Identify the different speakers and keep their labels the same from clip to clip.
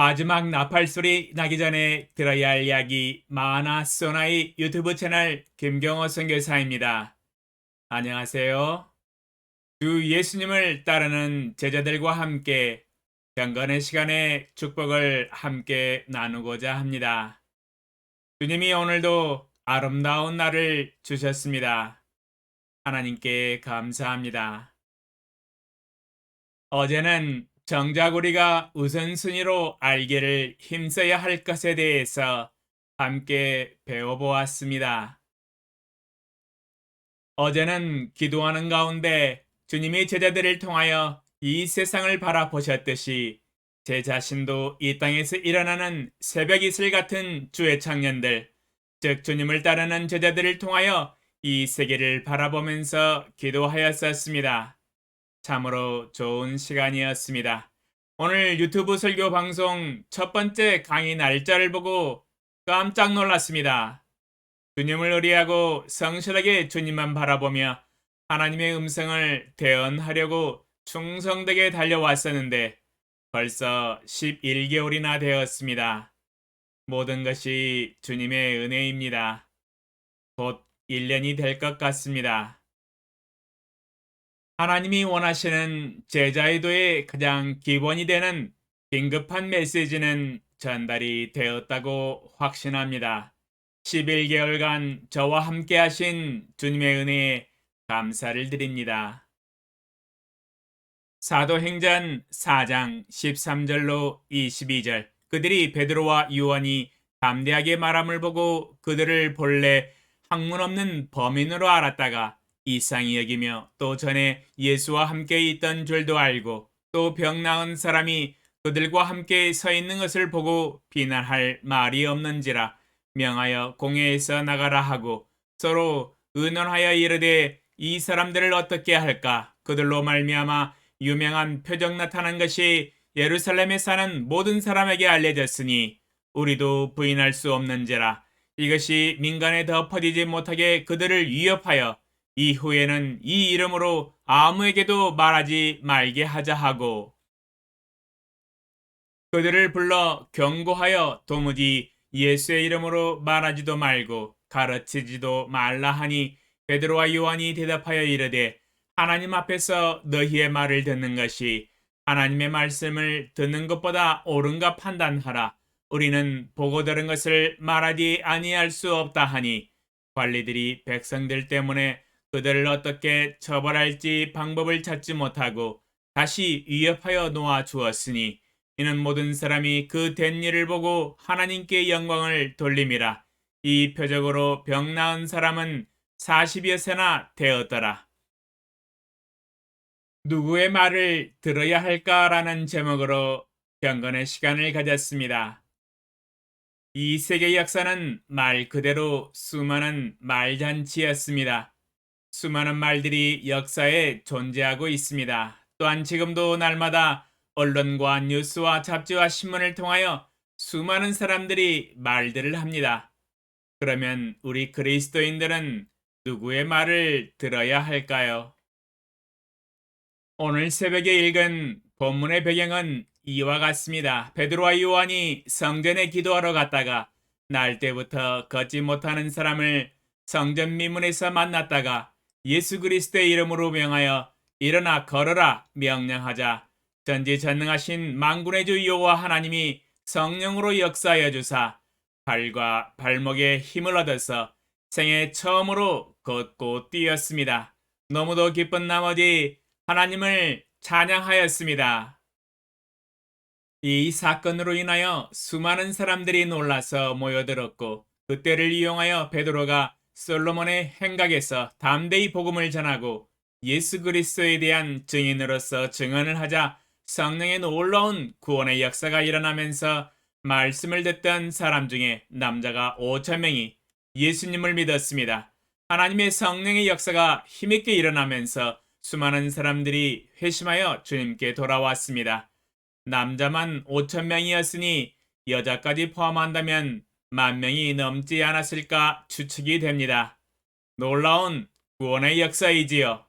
Speaker 1: 마지막 나팔 소리 나기 전에 들어야 할 이야기 마하나 소나이 유튜브 채널 김경호 선교사입니다. 안녕하세요. 주 예수님을 따르는 제자들과 함께 경건의 시간에 축복을 함께 나누고자 합니다. 주님이 오늘도 아름다운 날을 주셨습니다. 하나님께 감사합니다. 어제는 정작 우리가 우선순위로 알기를 힘써야 할 것에 대해서 함께 배워보았습니다. 어제는 기도하는 가운데 주님이 제자들을 통하여 이 세상을 바라보셨듯이 제 자신도 이 땅에서 일어나는 새벽 이슬 같은 주의 청년들, 즉 주님을 따르는 제자들을 통하여 이 세계를 바라보면서 기도하였었습니다. 참으로 좋은 시간이었습니다. 오늘 유튜브 설교 방송 첫 번째 강의 날짜를 보고 깜짝 놀랐습니다. 주님을 의리하고 성실하게 주님만 바라보며 하나님의 음성을 대언하려고 충성되게 달려왔었는데 벌써 11개월이나 되었습니다. 모든 것이 주님의 은혜입니다. 곧 1년이 될 것 같습니다. 하나님이 원하시는 제자의도의 가장 기본이 되는 긴급한 메시지는 전달이 되었다고 확신합니다. 11개월간 저와 함께 하신 주님의 은혜에 감사를 드립니다. 사도행전 4장 13절로 22절 그들이 베드로와 요한이 담대하게 말함을 보고 그들을 본래 학문 없는 범인으로 알았다가 이상히 여기며 또 전에 예수와 함께 있던 줄도 알고 또 병 나은 사람이 그들과 함께 서 있는 것을 보고 비난할 말이 없는지라 명하여 공회에서 나가라 하고 서로 의논하여 이르되 이 사람들을 어떻게 할까 그들로 말미암아 유명한 표적 나타난 것이 예루살렘에 사는 모든 사람에게 알려졌으니 우리도 부인할 수 없는지라 이것이 민간에 더 퍼지지 못하게 그들을 위협하여 이후에는 이 이름으로 아무에게도 말하지 말게 하자 하고 그들을 불러 경고하여 도무지 예수의 이름으로 말하지도 말고 가르치지도 말라 하니 베드로와 요한이 대답하여 이르되 하나님 앞에서 너희의 말을 듣는 것이 하나님의 말씀을 듣는 것보다 옳은가 판단하라. 우리는 보고 들은 것을 말하지 아니할 수 없다 하니 관리들이 백성들 때문에 그들을 어떻게 처벌할지 방법을 찾지 못하고 다시 위협하여 놓아 주었으니 이는 모든 사람이 그 된 일을 보고 하나님께 영광을 돌림이라. 이 표적으로 병 나은 사람은 40여 세나 되었더라. 누구의 말을 들어야 할까라는 제목으로 경건의 시간을 가졌습니다. 이 세계 역사는 말 그대로 수많은 말잔치였습니다. 수많은 말들이 역사에 존재하고 있습니다. 또한 지금도 날마다 언론과 뉴스와 잡지와 신문을 통하여 수많은 사람들이 말들을 합니다. 그러면 우리 그리스도인들은 누구의 말을 들어야 할까요? 오늘 새벽에 읽은 본문의 배경은 이와 같습니다. 베드로와 요한이 성전에 기도하러 갔다가 날 때부터 걷지 못하는 사람을 성전 미문에서 만났다가 예수 그리스도의 이름으로 명하여 일어나 걸어라 명령하자 전지전능하신 만군의 주 여호와 하나님이 성령으로 역사하여 주사 발과 발목에 힘을 얻어서 생애 처음으로 걷고 뛰었습니다. 너무도 기쁜 나머지 하나님을 찬양하였습니다. 이 사건으로 인하여 수많은 사람들이 놀라서 모여들었고 그때를 이용하여 베드로가 솔로몬의 행각에서 담대히 복음을 전하고 예수 그리스도에 대한 증인으로서 증언을 하자 성령의 놀라운 구원의 역사가 일어나면서 말씀을 듣던 사람 중에 남자가 5,000명이 예수님을 믿었습니다. 하나님의 성령의 역사가 힘있게 일어나면서 수많은 사람들이 회심하여 주님께 돌아왔습니다. 남자만 5,000명이었으니 여자까지 포함한다면 10,000명이 넘지 않았을까 추측이 됩니다. 놀라운 구원의 역사이지요.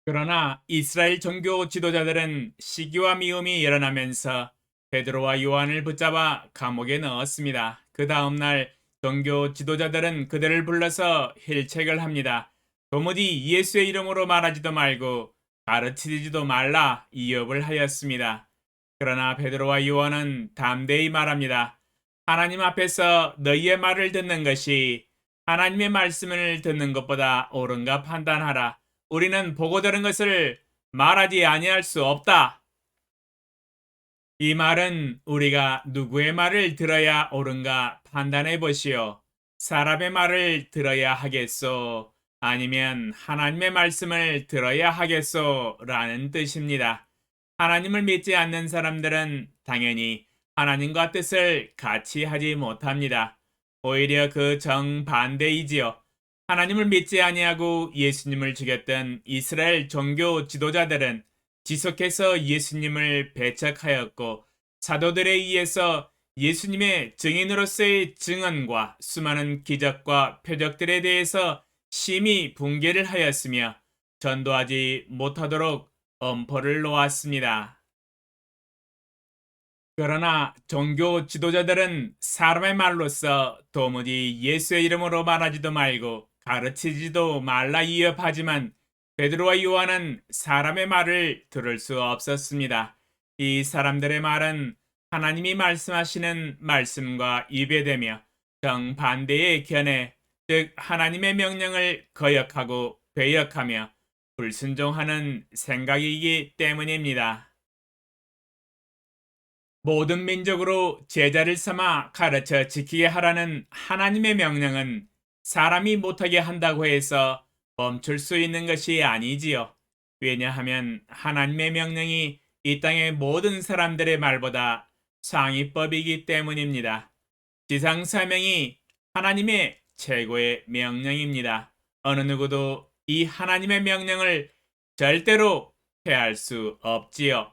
Speaker 1: 그러나 이스라엘 종교 지도자들은 시기와 미움이 일어나면서 베드로와 요한을 붙잡아 감옥에 넣었습니다. 그 다음 날 종교 지도자들은 그들을 불러서 힐책을 합니다. 도무지 예수의 이름으로 말하지도 말고 가르치지도 말라 이업을 하였습니다. 그러나 베드로와 요한은 담대히 말합니다. 하나님 앞에서 너희의 말을 듣는 것이 하나님의 말씀을 듣는 것보다 옳은가 판단하라. 우리는 보고 들은 것을 말하지 아니할 수 없다. 이 말은 우리가 누구의 말을 들어야 옳은가 판단해 보시오. 사람의 말을 들어야 하겠소? 아니면 하나님의 말씀을 들어야 하겠소? 라는 뜻입니다. 하나님을 믿지 않는 사람들은 당연히 하나님과 뜻을 같이 하지 못합니다. 오히려 그 정반대이지요. 하나님을 믿지 아니하고 예수님을 죽였던 이스라엘 종교 지도자들은 지속해서 예수님을 배척하였고 사도들에 의해서 예수님의 증인으로서의 증언과 수많은 기적과 표적들에 대해서 심히 붕괴를 하였으며 전도하지 못하도록 엄포를 놓았습니다. 그러나 종교 지도자들은 사람의 말로써 도무지 예수의 이름으로 말하지도 말고 가르치지도 말라 위협하지만 베드로와 요한은 사람의 말을 들을 수 없었습니다. 이 사람들의 말은 하나님이 말씀하시는 말씀과 위배되며 정반대의 견해, 즉 하나님의 명령을 거역하고 배역하며 불순종하는 생각이기 때문입니다. 모든 민족으로 제자를 삼아 가르쳐 지키게 하라는 하나님의 명령은 사람이 못하게 한다고 해서 멈출 수 있는 것이 아니지요. 왜냐하면 하나님의 명령이 이 땅의 모든 사람들의 말보다 상위법이기 때문입니다. 지상 사명이 하나님의 최고의 명령입니다. 어느 누구도 이 하나님의 명령을 절대로 폐할 수 없지요.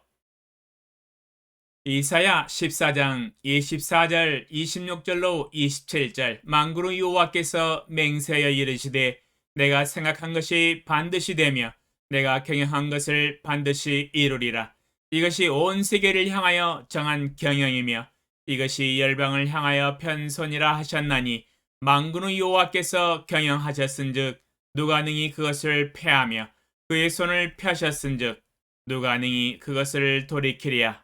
Speaker 1: 이사야 14장 24절 26절로 27절 만군의 여호와께서 맹세하여 이르시되 내가 생각한 것이 반드시 되며 내가 경영한 것을 반드시 이루리라. 이것이 온 세계를 향하여 정한 경영이며 이것이 열방을 향하여 편손이라 하셨나니 만군의 여호와께서 경영하셨은즉 누가 능히 그것을 패하며 그의 손을 펴셨은즉 누가 능히 그것을 돌이키랴.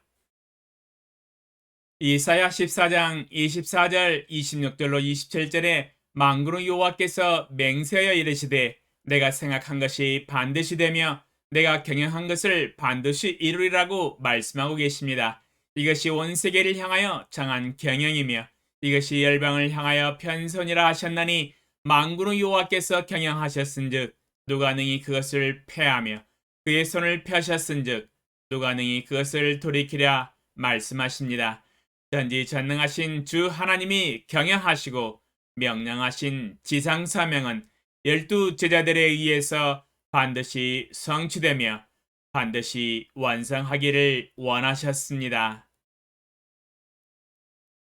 Speaker 1: 이사야 14장 24절 26절로 27절에 만군의 여호와께서 맹세하여 이르시되 내가 생각한 것이 반드시 되며 내가 경영한 것을 반드시 이루리라고 말씀하고 계십니다. 이것이 온 세계를 향하여 정한 경영이며 이것이 열방을 향하여 편선이라 하셨나니 만군의 여호와께서 경영하셨은즉 누가 능히 그것을 패하며 그의 손을 펴셨은즉 누가 능히 그것을 돌이키랴 말씀하십니다. 전지전능하신 주 하나님이 경영하시고 명령하신 지상사명은 12제자들에 의해서 반드시 성취되며 반드시 완성하기를 원하셨습니다.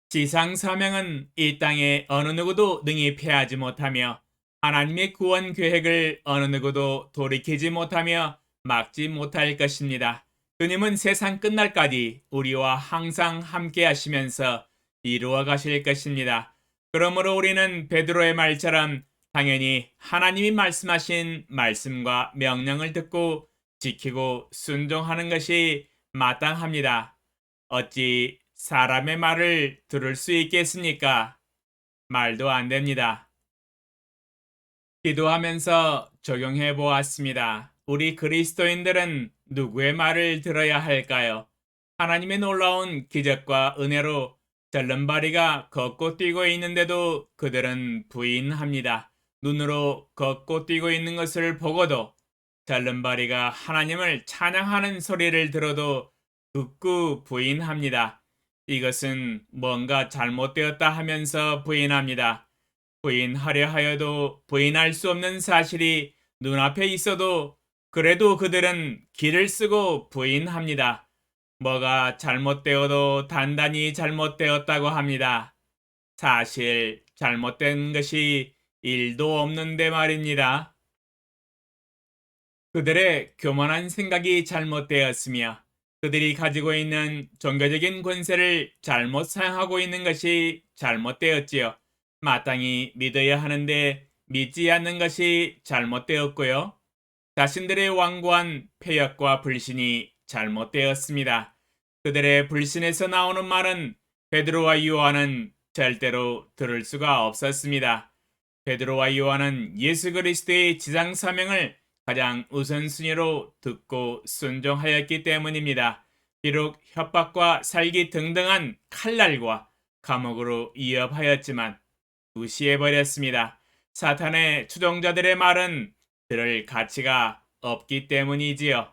Speaker 1: 지상사명은 이 땅에 어느 누구도 능히 패하지 못하며 하나님의 구원 계획을 어느 누구도 돌이키지 못하며 막지 못할 것입니다. 주님은 세상 끝날까지 우리와 항상 함께 하시면서 이루어 가실 것입니다. 그러므로 우리는 베드로의 말처럼 당연히 하나님이 말씀하신 말씀과 명령을 듣고 지키고 순종하는 것이 마땅합니다. 어찌 사람의 말을 들을 수 있겠습니까? 말도 안 됩니다. 기도하면서 적용해 보았습니다. 우리 그리스도인들은 누구의 말을 들어야 할까요? 하나님의 놀라운 기적과 은혜로 절름발이가 걷고 뛰고 있는데도 그들은 부인합니다. 눈으로 걷고 뛰고 있는 것을 보고도 절름발이가 하나님을 찬양하는 소리를 들어도 극구 부인합니다. 이것은 뭔가 잘못되었다 하면서 부인합니다. 부인하려 하여도 부인할 수 없는 사실이 눈앞에 있어도 그래도 그들은 길을 쓰고 부인합니다. 뭐가 잘못되어도 단단히 잘못되었다고 합니다. 사실 잘못된 것이 일도 없는데 말입니다. 그들의 교만한 생각이 잘못되었으며 그들이 가지고 있는 종교적인 권세를 잘못 사용하고 있는 것이 잘못되었지요. 마땅히 믿어야 하는데 믿지 않는 것이 잘못되었고요. 자신들의 완고한 폐역과 불신이 잘못되었습니다. 그들의 불신에서 나오는 말은 베드로와 요한은 절대로 들을 수가 없었습니다. 베드로와 요한은 예수 그리스도의 지상 사명을 가장 우선순위로 듣고 순종하였기 때문입니다. 비록 협박과 살기 등등한 칼날과 감옥으로 위협하였지만 무시해버렸습니다. 사탄의 추종자들의 말은 들을 가치가 없기 때문이지요.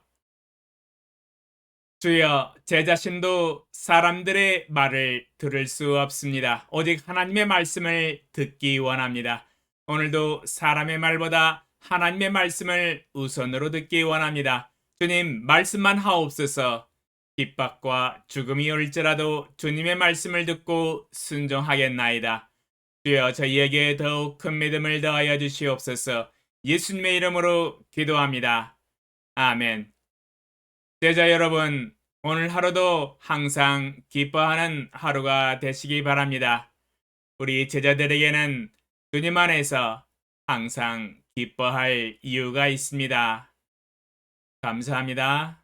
Speaker 1: 주여, 제 자신도 사람들의 말을 들을 수 없습니다. 오직 하나님의 말씀을 듣기 원합니다. 오늘도 사람의 말보다 하나님의 말씀을 우선으로 듣기 원합니다. 주님, 말씀만 하옵소서. 핍박과 죽음이 올지라도 주님의 말씀을 듣고 순종하겠나이다. 주여, 저희에게 더욱 큰 믿음을 더하여 주시옵소서. 예수님의 이름으로 기도합니다. 아멘. 제자 여러분, 오늘 하루도 항상 기뻐하는 하루가 되시기 바랍니다. 우리 제자들에게는 주님 안에서 항상 기뻐할 이유가 있습니다. 감사합니다.